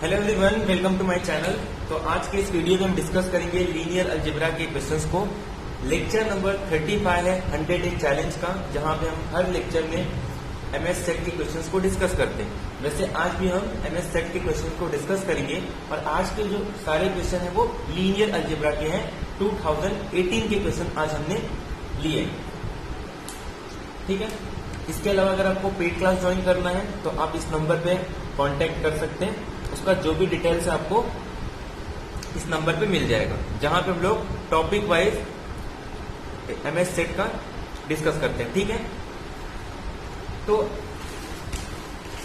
Hello everyone, welcome to my channel. तो आज के इस वीडियो में हम डिस्कस करेंगे लीनियर अलजेब्रा के क्वेश्चंस को। लेक्चर नंबर 35 है 100 डे चैलेंज का, जहां पे हम हर लेक्चर में एमएस सेट के क्वेश्चंस को डिस्कस करते हैं। वैसे आज भी हम एमएस सेट के क्वेश्चंस को डिस्कस करेंगे और आज के जो सारे क्वेश्चन है वो लीनियर अलजेब्रा के हैं। 2018 के क्वेश्चन आज हमने लिए, ठीक है। इसके अलावा अगर आपको पेड क्लास ज्वाइन करना है तो आप इस नंबर पे कांटेक्ट कर सकते हैं। उसका जो भी डिटेल्स है आपको इस नंबर पे मिल जाएगा, जहां पे हम लोग टॉपिक वाइज एमएस सेट का डिस्कस करते हैं, ठीक है। तो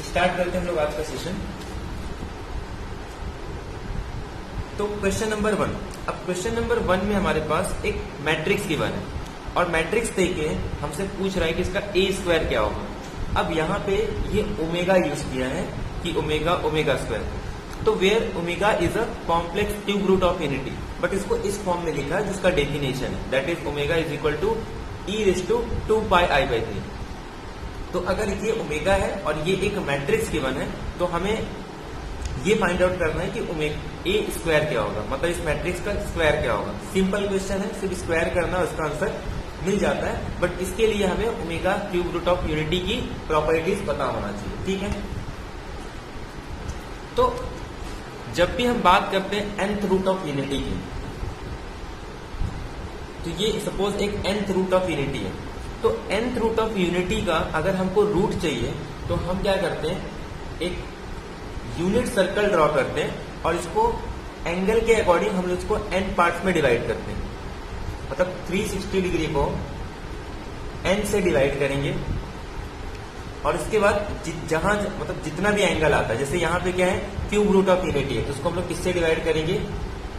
स्टार्ट करते हैं हम लोग आज का सेशन। तो क्वेश्चन नंबर 1। अब क्वेश्चन नंबर 1 में हमारे पास एक मैट्रिक्स गिवन है और मैट्रिक्स देके हमसे पूछ रहा है कि इसका ए स्क्वायर क्या होगा। अब यहाँ पे ये ओमेगा यूज किया है कि ओमेगा ओमेगा स्क्वायर, तो where omega is a complex cube root of unity, but इसको इस फॉर्म में लिखा है जिसका डेफिनेशन है, that is omega is equal to e raise to 2πi/3। तो अगर ये ओमेगा है और ये एक मैट्रिक्स गिवन है तो हमें ये फाइंड आउट करना है कि ओमेगा ए स्क्वायर क्या होगा, मतलब इस मैट्रिक्स का स्क्वायर क्या होगा। सिंपल क्वेश्चन है, सिर्फ स्क्वायर करना उसका आंसर मिल जाता है, बट इसके लिए हमें omega cube root of unity की प्रॉपर्टीज पता होना चाहिए, ठीक है। तो जब भी हम बात करते हैं nth रूट ऑफ यूनिटी की, तो ये सपोज एक nth रूट ऑफ यूनिटी है, तो nth रूट ऑफ यूनिटी का अगर हमको रूट चाहिए तो हम क्या करते हैं, एक यूनिट सर्कल ड्रॉ करते हैं और इसको एंगल के अकॉर्डिंग हम लोग इसको n पार्ट्स में डिवाइड करते हैं। मतलब 360 डिग्री को n से डिवाइड करेंगे और इसके बाद जहां मतलब जितना भी एंगल आता है, जैसे यहाँ पे क्या है क्यूब रूट ऑफ यूनिटी है, तो उसको हम लोग किससे डिवाइड करेंगे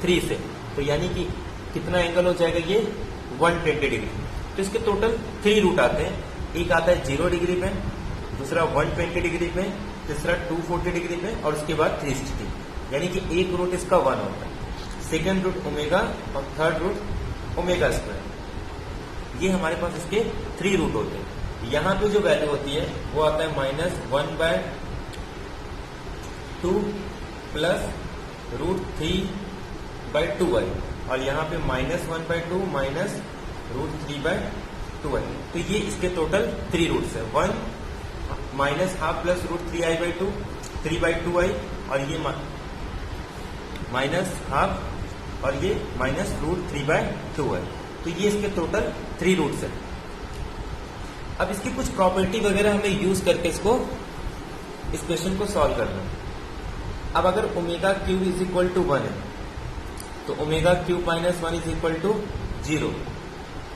3 से, तो यानी कि कितना एंगल हो जाएगा ये 120 डिग्री। तो इसके टोटल 3 रूट आते हैं, एक आता है 0 डिग्री पे, दूसरा 120 डिग्री पे, तीसरा 240 डिग्री पे और उसके बाद 360, यानी कि एक रूट इसका 1 होता है। सेकेंड रूट ओमेगा और थर्ड रूट ओमेगा स्क्वायर, ये हमारे पास इसके 3 रूट होते हैं। यहाँ पे जो वैल्यू होती है वो आता है -1/2 प्लस √3/2i और यहाँ पे -1/2 माइनस √3/2i। तो ये इसके टोटल 3 रूट्स है, 1 -½ प्लस √3i/2 3/2i और ये -½ और ये -√3/2i। तो ये इसके टोटल 3 रूट्स है। अब इसकी कुछ प्रॉपर्टी वगैरह हमें यूज करके इस क्वेश्चन को सॉल्व करना है। अब अगर omega cube is equal to 1 है तो omega cube -1 is equal to 0,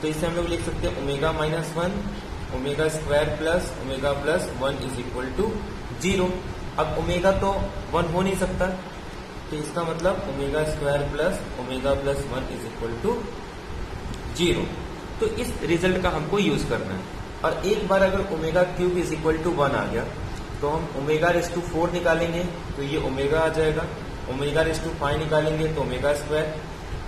तो इसे हम लोग लिख सकते हैं omega -1 omega square plus omega plus 1 is equal to 0। अब ओमेगा तो 1 हो नहीं सकता, तो इसका मतलब omega square plus omega plus 1 is equal to 0। तो इस रिजल्ट का हमको यूज करना है। और एक बार अगर omega cube is equal to 1 आ गया तो हम ओमेगा रेज़ टू 4 निकालेंगे तो ये ओमेगा आ जाएगा, ओमेगा रेज़ टू 5 निकालेंगे तो omega square,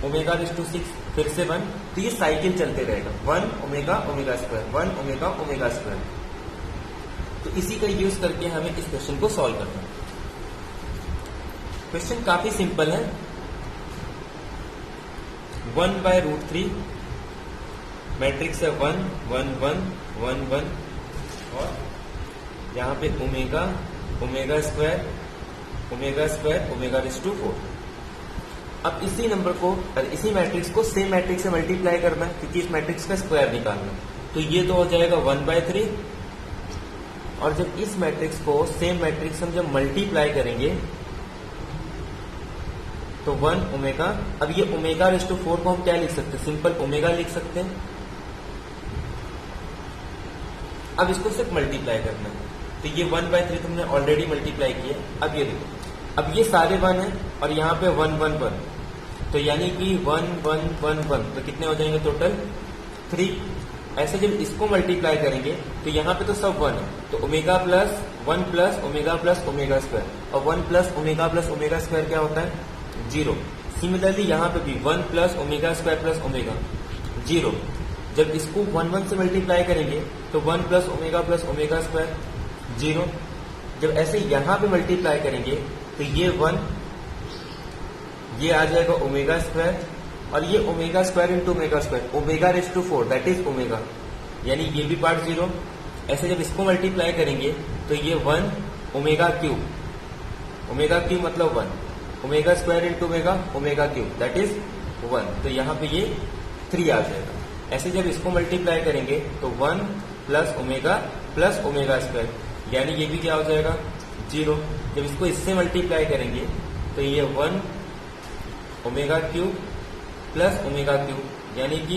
omega raise to 6 फिर से 1, तो ये साइकिल चलते रहेगा, 1 omega omega square 1 omega omega square. तो इसी का यूज करके हमें इस क्वेश्चन को सॉल्व करना है। क्वेश्चन काफी सिंपल है, 1/√3 मैट्रिक्स है 1 1 1 1 1 और यहाँ पे omega omega square omega raise to 4। अब इसी नंबर को और इसी मैट्रिक्स को सेम मैट्रिक्स से मल्टीप्लाई करना है, क्योंकि इस मैट्रिक्स का स्क्वायर निकालना है। तो ये तो हो जाएगा 1/3 और जब इस मैट्रिक्स को सेम मैट्रिक्स हम जब मल्टीप्लाई करेंगे तो 1 ओमेगा। अब ये ओमेगा रेज़ टू 4 को हम क्या लिख सकते हैं, सिंपल ओमेगा लिख सकते हैं। अब इसको सिर्फ मल्टीप्लाई करना है, तो ये 1/3 तुमने ऑलरेडी मल्टीप्लाई किया। अब ये देखो, अब ये सारे 1 है और यहाँ पे 1 1 1, तो यानी कि 1 1 1 1, तो कितने हो जाएंगे टोटल 3। ऐसे जब इसको मल्टीप्लाई करेंगे तो यहाँ पे तो सब 1 है, तो omega plus 1 plus omega square, और 1 प्लस ओमेगा स्क्वायर क्या होता है 0। सिमिलरली यहाँ पे भी 1 plus omega square plus omega 0। जब इसको 1 1 से मल्टीप्लाई करेंगे तो 1 प्लस ओमेगा स्क्वायर 0। जब ऐसे यहां पे मल्टीप्लाई करेंगे तो ये 1, ये आ जाएगा ओमेगा स्क्वायर, और ये omega square into omega square, omega raise to 4 that is omega, यानी ये भी पार्ट 0। ऐसे जब इसको मल्टीप्लाई करेंगे तो ये 1 ओमेगा क्यूब मतलब 1, omega square into omega, omega cube that is 1, तो यहाँ पे ये 3 आ जाएगा। ऐसे जब इसको मल्टीप्लाई करेंगे तो 1 प्लस ओमेगा स्क्वायर, यानी ये भी क्या हो जाएगा 0। जब इसको इससे मल्टीप्लाई करेंगे तो ये 1 omega cube plus omega cube, यानी कि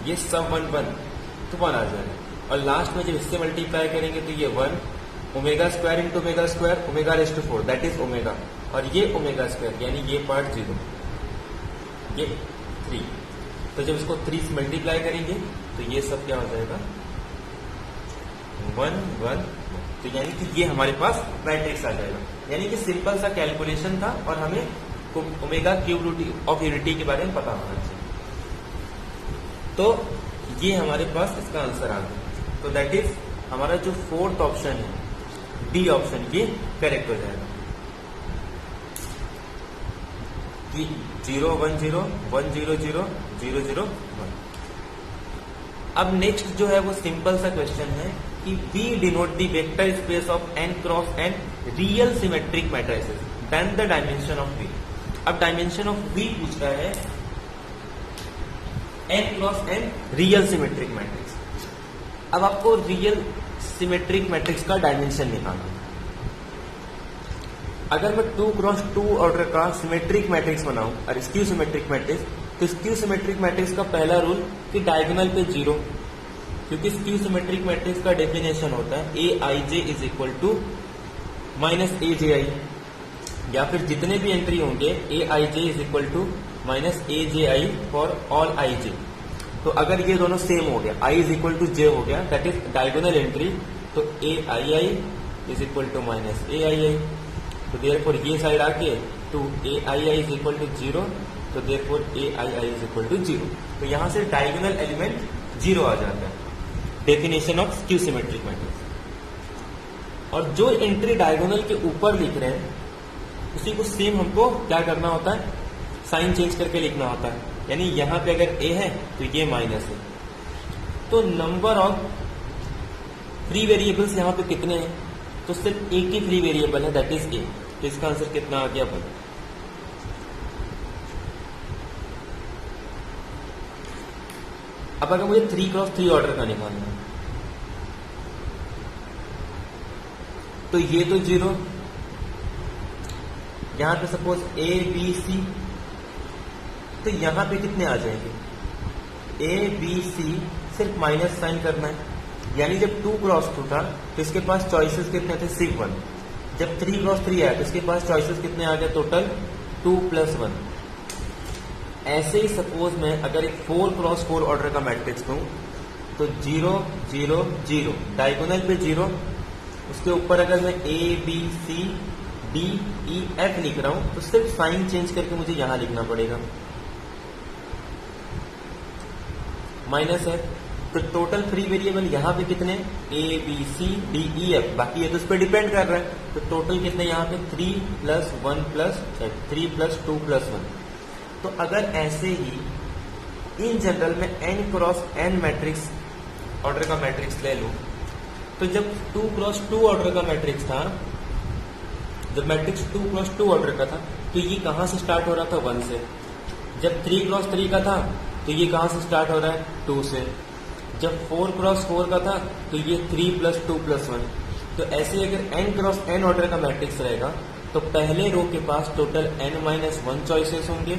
ये सब 1 तो 1 आ जाएगा। और लास्ट में जब इससे मल्टीप्लाई करेंगे तो ये 1 omega square into omega square, omega raise to 4 that is omega, और ये ओमेगा स्क्वायर, यानी ये पार्ट 0, ये 3। तो जब इसको 3 से मल्टीप्लाई करेंगे तो ये सब क्या हो जाएगा 1 1, तो यानी कि ये हमारे पास मैट्रिक्स आ जाएगा। यानी कि सिंपल सा कैलकुलेशन था और हमें omega cube root of unity के बारे में पता होना चाहिए। तो ये हमारे पास इसका आंसर आ गया। तो दैट इज हमारा जो 4th ऑप्शन है, डी ऑप्शन, ये करेक्ट हो जाएगा। 0 1 0 1 0 0 0 0 1। अब नेक्स्ट जो है वो सिंपल सा क्वेश्चन है कि V denote the vector space of n cross n real symmetric matrices then the dimension of V। अब डायमेंशन ऑफ V पूछ रहा है n cross n real symmetric matrix. अब आपको रियल सिमेट्रिक मैट्रिक्स का डायमेंशन निकालना है। अगर मैं 2 क्रॉस 2 ऑर्डर का सिमेट्रिक मैट्रिक्स बनाऊं और स्क्यू सिमेट्रिक मैट्रिक्स, तो स्क्यू सिमेट्रिक मैट्रिक्स का पहला रूल कि डायगोनल पे 0, क्योंकि स्क्यू सिमेट्रिक मैट्रिक्स का डेफिनेशन होता है a i j is equal to minus a j i, या फिर जितने भी एंट्री होंगे a i j is equal to minus a j i for all i j. तो अगर ये दोनों सेम हो गया, i is equal to j हो गया, दैट इज डायगोनल एंट्री, तो a I I is equal to minus a I i. तो देयरफॉर ये साइड आके to A I I is equal to 0, तो therefore A I I is equal to 0। तो यहां से डायगोनल एलिमेंट 0 आ जाता है, definition of skew symmetric matrix. और जो एंट्री डायगोनल के ऊपर लिख रहे हैं उसी को सेम हमको क्या करना होता है, साइन चेंज करके लिखना होता है। यानी यहां पे अगर ए है तो ये माइनस है। तो नंबर ऑफ फ्री वेरिएबल्स यहां पे कितने हैं, तो सिर्फ एक ही फ्री वेरिएबल है, दैट इज ए। तो इसका आंसर कितना आ गया 1। अब अगर मुझे 3 क्रॉस 3 ऑर्डर का निकालना है तो ये तो 0, यहां पे सपोज ए बी सी, तो यहां पे कितने आ जाएंगे, ए बी सी सिर्फ माइनस साइन करना है। यानी जब 2 क्रॉस 2 था तो इसके पास चॉइसेस कितने थे, सिर्फ 1। जब 3 क्रॉस 3 आया तो इसके पास चॉइसेस कितने आ गए, टोटल 2 प्लस 1। ऐसे ही सपोज मैं अगर एक 4 क्रॉस 4 ऑर्डर का मैट्रिक्स दूं तो 0 0 0, डायगोनल पे 0, उसके ऊपर अगर मैं A B C D E F लिख रहा हूं तो सिर्फ साइन चेंज करके मुझे यहां लिखना पड़ेगा, माइनस है। तो टोटल फ्री वेरिएबल यहां पे कितने, A B C D E F, बाकी ये तो उस पर डिपेंड कर रहा है। तो टोटल कितने यहां पे 3 प्लस 1 प्लस 3 प्लस 2 प्लस 1। तो अगर ऐसे ही इन जनरल में n cross n matrix order का मैट्रिक्स ले लूं, तो जब 2 क्रॉस 2 ऑर्डर का मैट्रिक्स था, जब मैट्रिक्स 2 क्रॉस 2 ऑर्डर का था तो ये कहां से स्टार्ट हो रहा था, 1 से। जब 3 क्रॉस 3 का था तो ये कहां से स्टार्ट हो रहा है, 2 से। जब 4 क्रॉस 4 का था तो ये 3 प्लस 2 प्लस 1। तो ऐसे अगर n क्रॉस n ऑर्डर का मैट्रिक्स रहेगा तो पहले रो के पास टोटल n माइनस 1 चॉइसेस होंगे,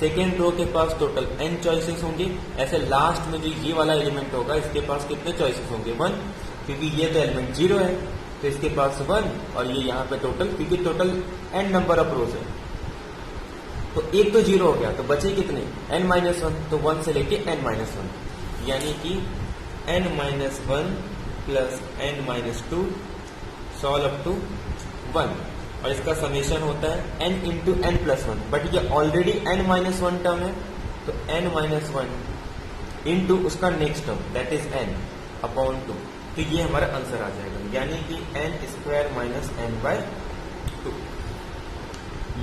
सेकेंड रो के पास टोटल n चॉइसेस होंगे। ऐसे लास्ट में जो ये वाला एलिमेंट होगा इसके पास कितने चॉइसेस होंगे, 1, क्योंकि ये तो एलिमेंट 0 है तो इसके पास 1, और ये यहाँ पे टोटल, क्योंकि टोटल n नंबर ऑफ रोज है तो एक तो 0 हो गया, तो बचे कितने, n माइनस 1, तो 1 से लेके n माइनस 1, यानी कि n minus 1 plus n minus 2 solve up to 1, और इसका समेशन होता है n into n plus 1। But ये ऑलरेडी n माइनस 1 टर्म है, तो n माइनस 1 इंटू उसका next term that is n upon 2। तो ये हमारा आंसर आ जाएगा। यानी कि n square minus n by 2।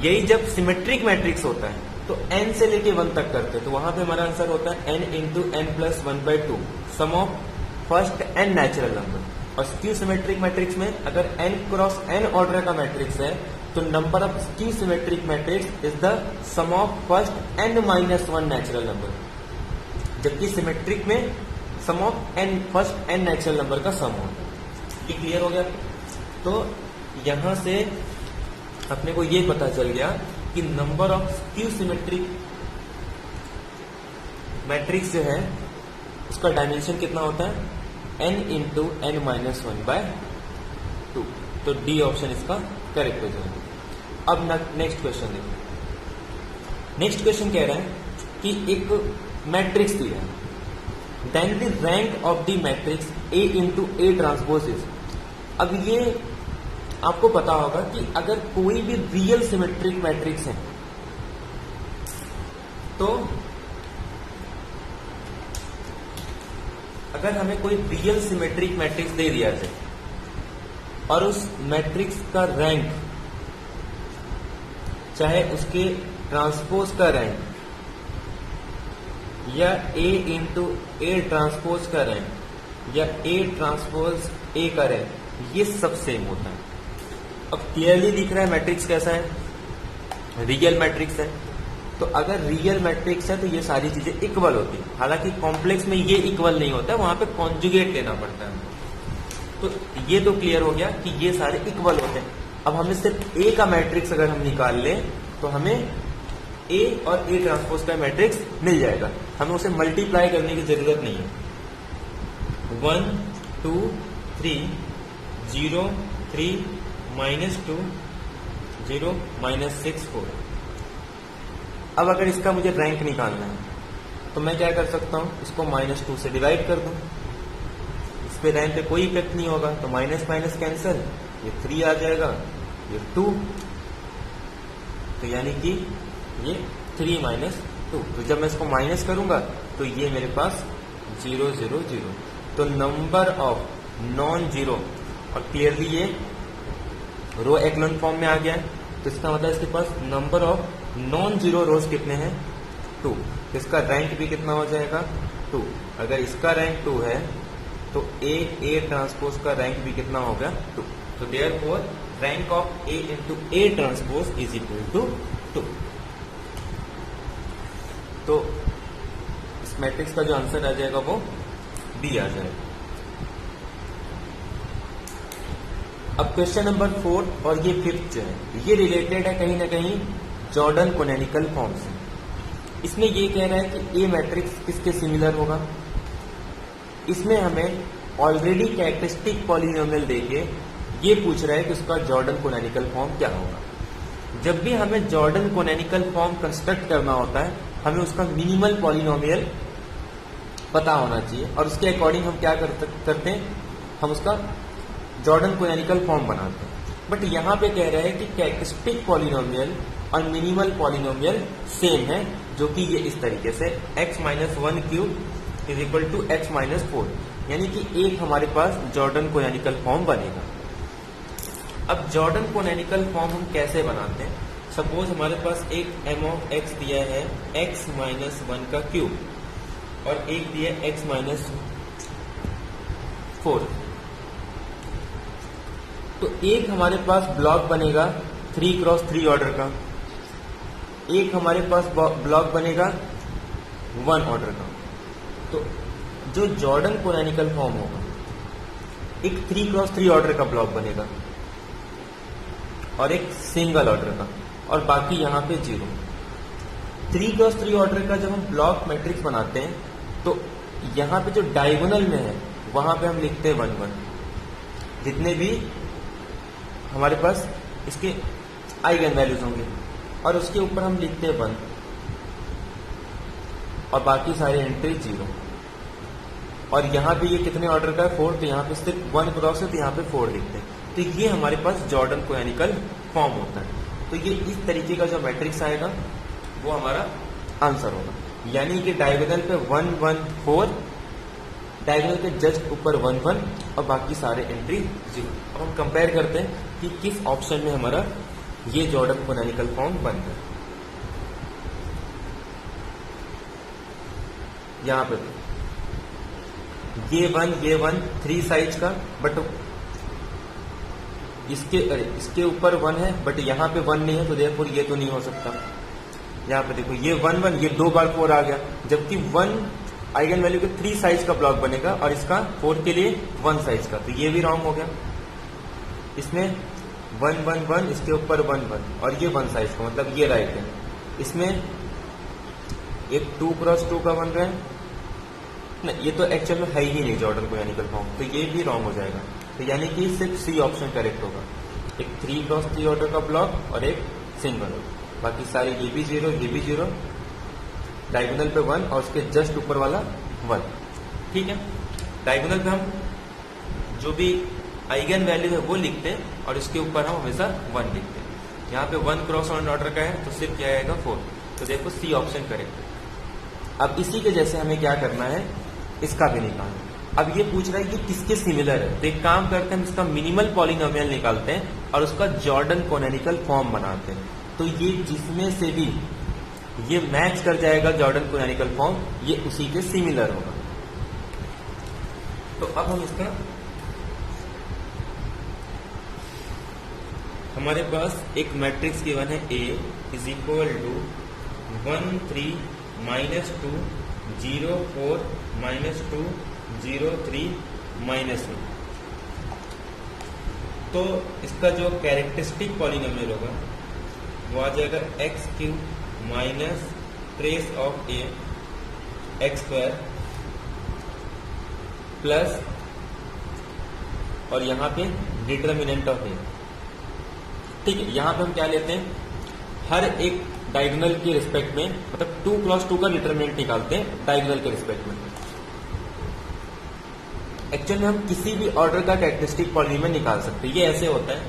यही जब सिमेट्रिक मैट्रिक्स होता है तो n से लेके 1 तक करते हैं, तो वहां पे हमारा आंसर होता है n into n plus 1/2 sum of first n natural number. और स्क्यू सिमेट्रिक मैट्रिक्स में अगर n क्रॉस n ऑर्डर का मैट्रिक्स है तो number of skew symmetric matrix is the sum of first n minus 1 natural number, जबकि symmetric में sum of n first n natural number का sum हो। ये क्लियर हो गया? तो यहां से अपने को ये पता चल गया कि number of skew symmetric matrix जो है उसका डायमेंशन कितना होता है, n इंटू n माइनस 1/2। तो डी ऑप्शन इसका करेक्ट हो जाएगा। अब नेक्स्ट क्वेश्चन देखो। नेक्स्ट क्वेश्चन कह रहा है कि एक मैट्रिक्स दिया है, then the rank of the matrix A into A transpose is. अब ये आपको पता होगा कि अगर कोई भी रियल सिमेट्रिक मैट्रिक्स है तो अगर हमें कोई रियल सिमेट्रिक मैट्रिक्स दे दिया जाए और उस मैट्रिक्स का रैंक, चाहे उसके ट्रांसपोज का रैंक या A इंटू A ट्रांसपोज का रैंक या A ट्रांसपोज A का रैंक, ये सब सेम होता है। अब क्लियरली दिख रहा है मैट्रिक्स कैसा है, रियल मैट्रिक्स है। तो अगर रियल मैट्रिक्स है तो ये सारी चीजें इक्वल होती है। हालांकि कॉम्प्लेक्स में ये इक्वल नहीं होता है, वहां पे कॉन्जुगेट लेना पड़ता है। तो ये तो क्लियर हो गया कि ये सारे इक्वल होते हैं। अब हमें सिर्फ A का मैट्रिक्स अगर हम निकाल लें तो हमें A और A ट्रांसपोज का मैट्रिक्स मिल जाएगा, हमें उसे मल्टीप्लाई करने की जरूरत नहीं है। 1 2 3 0 3 -2 0 -6 4। अब अगर इसका मुझे रैंक निकालना है तो मैं क्या कर सकता हूं, इसको -2 से डिवाइड कर दूं, इस पे रैंक पे कोई इफेक्ट नहीं होगा, तो माइनस माइनस कैंसिल, ये 3 आ जाएगा, ये 2, तो यानी कि ये 3 -2। तो जब मैं इसको माइनस करूंगा तो ये मेरे पास 0 0 0। तो नंबर ऑफ नॉन जीरो, और क्लियरली ये रो एक्लोन फॉर्म में आ गया है, तो इसका मतलब इसके पास number of non zero rows कितने हैं, 2। तो इसका रैंक भी कितना हो जाएगा, 2। अगर इसका रैंक 2 है तो A ट्रांसपोज का रैंक भी कितना होगा, 2। तो therefore rank of A into A transpose is equal to 2। तो इस मैट्रिक्स का जो आंसर आ जाएगा वो B आ जाएगा। अब क्वेश्चन नंबर 4 और ये 5th जो है ये रिलेटेड है कहीं ना कहीं जॉर्डन कोनैनिकल फॉर्म से। इसमें ये कह रहा है कि A मैट्रिक्स किसके सिमिलर होगा। इसमें हमें ऑलरेडी कैरेक्टरिस्टिक पॉलिनोमियल देके ये पूछ रहा है कि उसका जॉर्डन कोनैनिकल फॉर्म क्या होगा। जब भी हमें जॉर्डन कोनैनिकल फॉर्म कंस्ट्रक्ट करना होता है हमें उसका मिनिमल पॉलिनोमियल पता होना चाहिए, और उसके अकॉर्डिंग हम क्या करते हैं, हम उसका जॉर्डन कोनैनिकल फॉर्म बनाते हैं। बट यहाँ पे कह रहा है कि कैरेक्टरिस्टिक पॉलिनोमियल और मिनिमल पॉलिनोमियल सेम है, जो कि ये इस तरीके से x-1³ is equal to x-4, यानी कि एक हमारे पास जॉर्डन कोनैनिकल फॉर्म बनेगा। अब जॉर्डन कोनैनिकल फॉर्म हम कैसे बनाते हैं, सपोज हमारे पास एक m(x) दिया है x-1 का क्यूब और एक दिया x-4, तो एक हमारे पास ब्लॉक बनेगा 3x3 ऑर्डर का, एक हमारे पास ब्लॉक बनेगा 1 ऑर्डर का। तो जो जॉर्डन कोनैनिकल फॉर्म होगा, एक 3x3 ऑर्डर का ब्लॉक बनेगा और एक सिंगल ऑर्डर का, और बाकी यहाँ पे 0। 3x3 ऑर्डर का जब हम ब्लॉक मैट्रिक्स बनाते हैं तो यहाँ पे जो डायगोनल में है वहां पे हम लिखते हैं 1 1, जितने भी हमारे पास इसके आइगन वैल्यूज होंगे, और उसके ऊपर हम लिखते हैं 1 और बाकी सारे एंट्री 0। और यहाँ पे ये कितने ऑर्डर का है, 4, तो यहाँ पे सिर्फ 1 क्रॉस है तो यहाँ पे 4 लिखते हैं। तो ये हमारे पास जॉर्डन कोनैनिकल फॉर्म होता है। तो ये इस तरीके का जो मैट्रिक्स आएगा वो हमारा आंसर होगा, यानी कि डायगोनल पे 1 1 4, डायगोनल के जस्ट ऊपर 1 1 और बाकी सारे एंट्री 0। अब हम कंपेयर करते हैं कि किस ऑप्शन में हमारा ये जॉर्डन कोनैनिकल फॉर्म बन गया। यहाँ पे ये वन 3 साइज का, बट इसके ऊपर 1 है, बट यहाँ पे 1 नहीं है, तो देयरफॉर ये तो नहीं हो सकता। यहाँ पे देखो ये 1 1, ये 2 बार 4 आ गया, जबकि 1 आइगन वैल्यू के 3 साइज का ब्लॉक बनेगा और इसका 4 के लिए 1 साइज का, तो ये भी रॉन्ग हो गया। इसमें 1 1 1, इसके ऊपर 1 1 और ये 1 साइज का, मतलब ये राइट है। इसमें एक 2 क्रॉस 2 का बन रहा है ना, ये तो एक्चुअल में है ही नहीं जॉर्डन कोनैनिकल फॉर्म, तो ये भी रॉन्ग हो जाएगा। तो यानी कि सिर्फ सी ऑप्शन करेक्ट होगा, एक 3 क्रॉस 3 ऑर्डर का ब्लॉक और एक सिंगल। बाकी सारे ये भी 0, ये भी 0, डायगोनल पे 1 और उसके जस्ट ऊपर वाला 1। ठीक है, डायगोनल पे हम जो भी आइगन वैल्यू है वो लिखते हैं और इसके ऊपर हम हमेशा 1 लिखते हैं। यहाँ पे 1 क्रॉस 1 ऑर्डर का है, तो सिर्फ क्या आएगा 4। तो देखो सी ऑप्शन करेक्ट है। अब इसी के जैसे हमें क्या करना है, इसका भी निकालना। अब ये पूछ रहा है कि किसके सिमिलर है, तो एक काम करते हैं, हम इसका मिनिमल पॉलिनोमियल निकालते हैं और उसका जॉर्डन कोनैनिकल फॉर्म बनाते हैं। तो ये जिसमें से भी ये मैच कर जाएगा जॉर्डन कोनैनिकल फॉर्म, ये उसी के सिमिलर होगा। तो अब हम इसका, हमारे पास एक मैट्रिक्स गिवन है A इज इक्वल टू 1 3 -2 0 4 -2 0 3 -1। तो इसका जो कैरेक्टरिस्टिक पॉलिनोमियल होगा वो आ जाएगा x³ minus trace of A x² plus, और यहाँ पे डिटर्मिनेंट ऑफ A। ठीक है, यहां पे हम क्या लेते हैं, हर एक डायगोनल के रिस्पेक्ट में, मतलब 2 क्रॉस 2 का डिटरमिनेंट निकालते हैं डायगोनल के रिस्पेक्ट में। एक्चुअल में हम किसी भी ऑर्डर का कैरेक्टरिस्टिक पॉलिनोमियल निकाल सकते हैं। ये ऐसे होता है,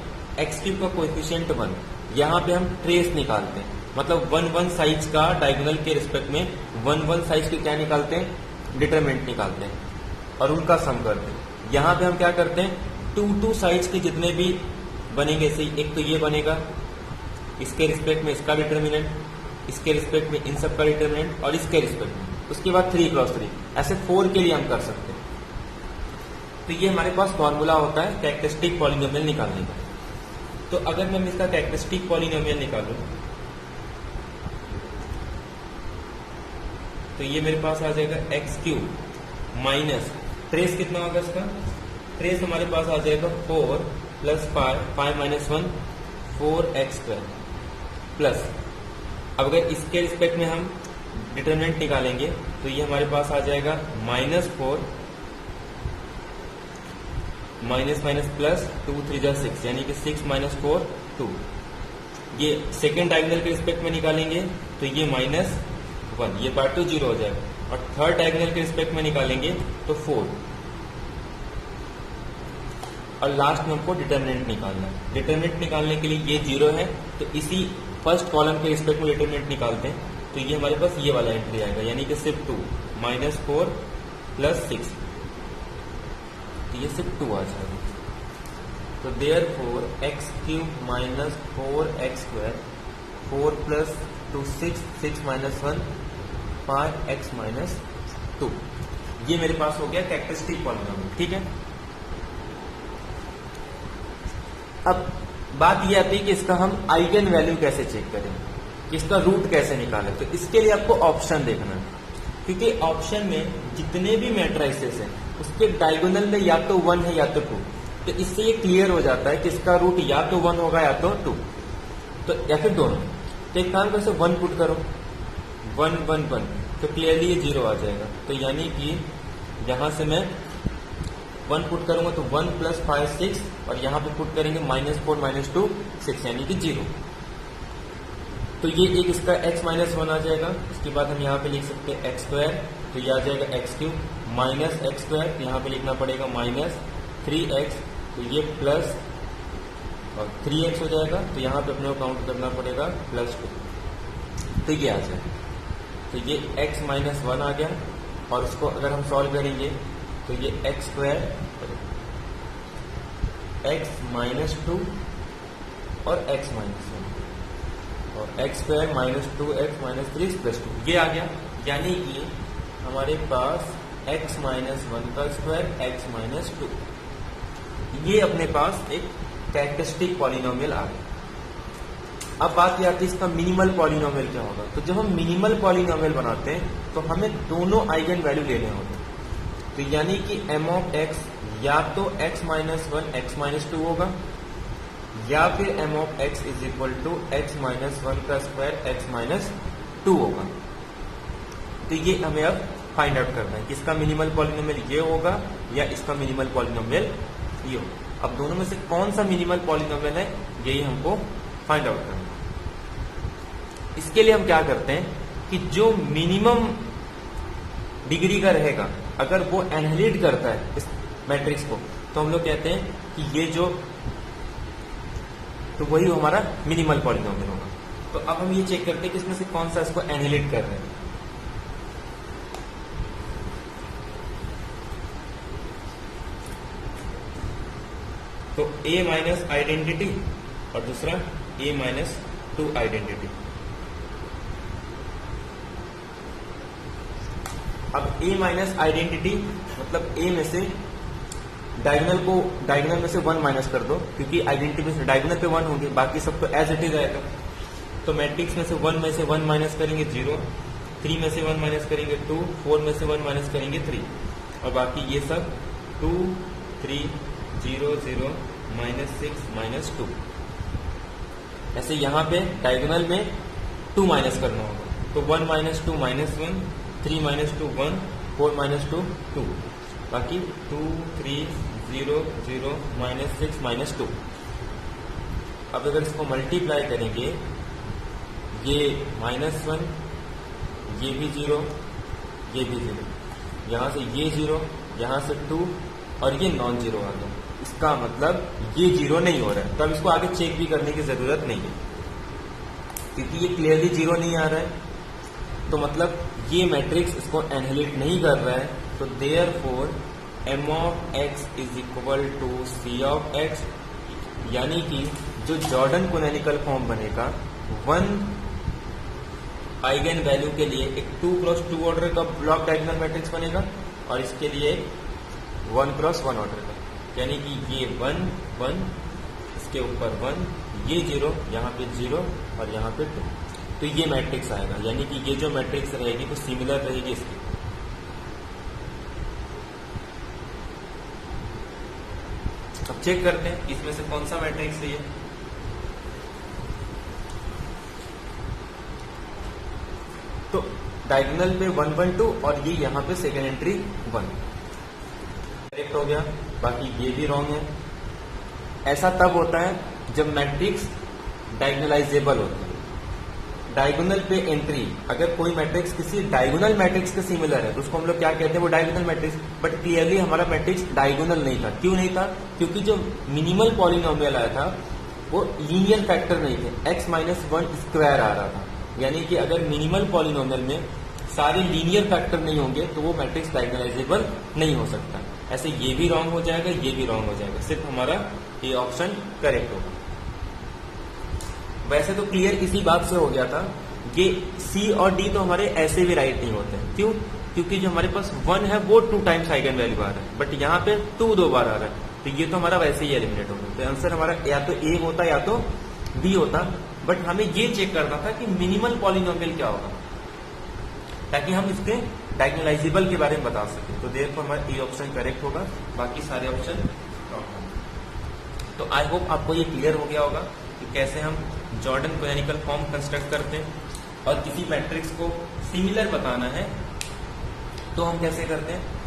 x³ का कोएफिशिएंट 1, यहाँ पे हम ट्रेस निकालते हैं, मतलब 1 1 साइज का डायगोनल के रिस्पेक्ट में 1 1 साइज के क्या निकालते हैं, डिटरमिनेंट निकालते हैं और उनका सम करते हैं। यहाँ पे हम क्या करते हैं, 2 2 साइज के जितने भी बनेंगे, सही, एक तो ये बनेगा, इसके रिस्पेक्ट में इसका डिटर्मिनेंट, इसके रिस्पेक्ट में इन सब का डिटर्मिनेंट और इसके रिस्पेक्ट में, उसके बाद 3 क्रॉस 3, ऐसे 4 के लिए हम कर सकते हैं। तो ये हमारे पास फॉर्मूला होता है कैरेक्टरिस्टिक पॉलिनोमियल निकालने का। तो अगर मैं इसका कैरेक्टरिस्टिक पॉलिनोमियल निकालूं तो ये मेरे पास आ जाएगा x³ माइनस ट्रेस कितना होगा इसका, ट्रेस हमारे पास आ जाएगा 4 प्लस 5 माइनस 1 4x² प्लस, अब अगर इसके रिस्पेक्ट में हम डिटरमिनेंट निकालेंगे तो ये हमारे पास आ जाएगा -4 माइनस माइनस प्लस 2 3 जा 6, यानी कि 6 - 4 2। ये सेकेंड डायगोनल के रिस्पेक्ट में निकालेंगे तो ये -1, ये पार्ट तो 0 हो जाएगा, और थर्ड डायगोनल के रिस्पेक्ट में निकालेंगे तो 4, और लास्ट में हमको डिटरमिनेंट निकालना है। डिटरमिनेंट निकालने के लिए ये 0 है, तो इसी फर्स्ट कॉलम के रिस्पेक्ट में डिटरमिनेंट निकालते हैं, तो ये हमारे पास ये वाला एंट्री आएगा, यानी कि सिर्फ 2 -4 प्लस 6, तो ये सिर्फ 2 आ जाएगा। तो therefore x³ minus 4x² 4 plus 2 6 6 minus 1 5x minus 2, ये मेरे पास हो गया कैरेक्टरिस्टिक पॉलिनोमियल। ठीक है, अब बात यह आती है कि इसका हम आइगन वैल्यू कैसे चेक करें, इसका रूट कैसे निकालें। तो इसके लिए आपको ऑप्शन देखना है, क्योंकि ऑप्शन में जितने भी मैट्रिसेस हैं उसके डायगोनल में या तो 1 है या तो 2, तो इससे ये क्लियर हो जाता है कि इसका रूट या तो 1 होगा या तो 2, तो या फिर दोनों। तो एक काम कैसे 1 पुट करो, 1 1 1, तो क्लियरली ये 0 आ जाएगा। तो यानी कि यहां से मैं 1 पुट करूंगा तो 1 प्लस 5 6, और यहां पे पुट करेंगे -4 - 2 6, यानी कि 0। तो ये एक इसका x - 1 आ जाएगा। इसके बाद हम यहाँ पे लिख सकते हैं x², तो ये आ जाएगा x³ माइनस x², यहाँ पे लिखना पड़ेगा -3x, तो ये प्लस और 3x हो जाएगा, तो यहाँ पे अपने को काउंट करना पड़ेगा +2, तो ये आ जाएगा। तो ये x - 1 आ गया, और उसको अगर हम सॉल्व करेंगे तो ये x² x माइनस 2 और x माइनस 1 और x square minus 2x minus 3 plus 2 ये आ गया। यानी कि हमारे पास x माइनस 1 का स्क्वायर x माइनस 2 ये अपने पास एक कैरेक्टरिस्टिक पॉलिनोमियल आ गया। अब बात यह आती है इसका मिनिमल पॉलिनोमियल क्या होगा। तो जब हम मिनिमल पॉलिनोमियल बनाते हैं तो हमें दोनों आइगन वैल्यू लेने होते हैं। तो यानी कि m ऑफ x या तो x माइनस 1 x माइनस 2 होगा या फिर m of x is equal to x minus 1 का स्क्वायर x माइनस 2 होगा। तो ये हमें अब फाइंड आउट करना है कि इसका मिनिमल पॉलिनोमियल ये होगा या इसका मिनिमल पॉलिनोमियल ये होगा। अब दोनों में से कौन सा मिनिमल पॉलिनोमियल है यही हमको फाइंड आउट करना है। इसके लिए हम क्या करते हैं कि जो मिनिमम डिग्री का रहेगा अगर वो एनहिलेट करता है इस मैट्रिक्स को तो हम लोग कहते हैं कि ये जो तो वही हमारा मिनिमल पॉलिनोमियल होगा। तो अब हम ये चेक करते हैं कि इसमें से कौन सा इसको एनहिलेट कर रहे हैं। तो a माइनस आइडेंटिटी और दूसरा a माइनस 2 आइडेंटिटी। अब a माइनस आइडेंटिटी मतलब a में से डायगोनल में से 1 माइनस कर दो क्योंकि आइडेंटिटी में से डायगोनल पे 1 होंगे बाकी सब तो एज इट इज आएगा। तो मैट्रिक्स में से 1 माइनस करेंगे 0, 3 में से 1 माइनस करेंगे 2, 4 में से 1 माइनस करेंगे 3 और बाकी ये सब 2, 3, 0, 0, माइनस 6, माइनस 2। ऐसे यहाँ पे डायगोनल में 2 माइनस करना होगा। तो 1 माइनस 2 माइनस 1, 3 माइनस 2 1, 4 माइनस 2 2, बाकी 2, 3, 0, 0, माइनस 6, माइनस 2। अब अगर इसको मल्टीप्लाई करेंगे ये माइनस 1, ये भी 0, ये भी 0, यहाँ से ये 0, यहाँ से 2 और ये नॉन जीरो आ गया। इसका मतलब ये 0 नहीं हो रहा है। तो अब इसको आगे चेक भी करने की जरूरत नहीं है क्योंकि ये क्लियरली 0 नहीं आ रहा है। तो मतलब ये मैट्रिक्स इसको एनहिलेट नहीं कर रहा है। तो therefore m of x is equal to c of x, यानी कि जो जॉर्डन कोनैनिकल फॉर्म बनेगा 1 आइगन वैल्यू के लिए एक 2 क्रॉस 2 ऑर्डर का ब्लॉक डायगोनल मैट्रिक्स बनेगा और इसके लिए 1 क्रॉस 1 ऑर्डर का, यानी कि ये 1 1 इसके ऊपर 1, ये 0, यहाँ पे 0 और यहाँ पे 2। तो ये मैट्रिक्स आएगा, यानी कि ये जो मैट्रिक्स रहेगी वो सिमिलर रहेगी इसकी। अब चेक करते हैं इसमें से कौन सा मैट्रिक्स है ये। तो डायगोनल पे 1 1 2 और ये यहाँ पे सेकेंड एंट्री 1 करेक्ट हो गया, बाकी ये भी रॉन्ग है। ऐसा तब होता है जब मैट्रिक्स डायगोनलाइजेबल होता है। डायगोनल पे एंट्री अगर कोई मैट्रिक्स किसी डायगोनल मैट्रिक्स के सिमिलर है तो उसको हम लोग क्या कहते हैं, वो डायगोनल मैट्रिक्स। बट क्लियरली हमारा मैट्रिक्स डायगोनल नहीं था। क्यों नहीं था? क्योंकि जो मिनिमल पॉलिनोमियल आया था वो लीनियर फैक्टर नहीं थे, x माइनस 1 स्क्वायर आ रहा था। यानी कि अगर मिनिमल पॉलिनोमियल में सारे लीनियर फैक्टर नहीं होंगे तो वो मैट्रिक्स डायगोनलाइजेबल नहीं हो सकता। ऐसे ये भी रॉन्ग हो जाएगा, ये भी रॉन्ग हो जाएगा, सिर्फ हमारा ये ऑप्शन करेक्ट होगा। वैसे तो क्लियर इसी बात से हो गया था, ये C और D तो हमारे ऐसे भी राइट नहीं होते। क्यों? क्योंकि जो हमारे पास 1 है वो 2 टाइम्स आइगन वैल्यू आ रहा है, बट यहाँ पे 2 2 बार आ रहा है, तो ये तो हमारा वैसे ही एलिमिनेट होगा। तो आंसर हमारा या तो A होता या तो B होता। बट हमें ये चेक करना था कि मिनिमल पॉलिनोमियल क्या होगा ताकि हम इसके डायगोनलाइजेबल के बारे में बता सकें। तो देयरफॉर हमारा ए ऑप्शन करेक्ट होगा, बाकी सारे ऑप्शन रॉन्ग होंगे। तो आई होप आपको ये क्लियर हो गया होगा कि कैसे हम जॉर्डन कोनैनिकल फॉर्म कंस्ट्रक्ट करते हैं और किसी मैट्रिक्स को सिमिलर बताना है तो हम कैसे करते हैं।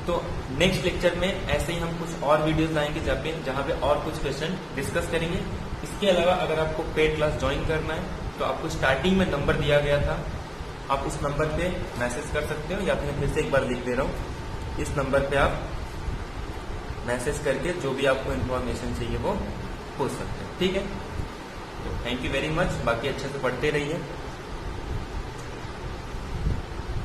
तो नेक्स्ट लेक्चर में ऐसे ही हम कुछ और वीडियोस लाएंगे जहाँ पे और कुछ क्वेश्चन डिस्कस करेंगे। इसके अलावा अगर आपको पेड क्लास ज्वाइन करना है तो आपको स्टार्टिंग में नंबर दिया गया था, आप उस नंबर पे मैसेज कर सकते हो, या फिर से एक बार लिख दे रहा हूँ, इस नंबर पे आप मैसेज करके जो भी आपको इन्फॉर्मेशन चाहिए वो पूछ सकते हैं। ठीक है, तो थैंक यू वेरी मच। बाकी अच्छे से पढ़ते रहिए।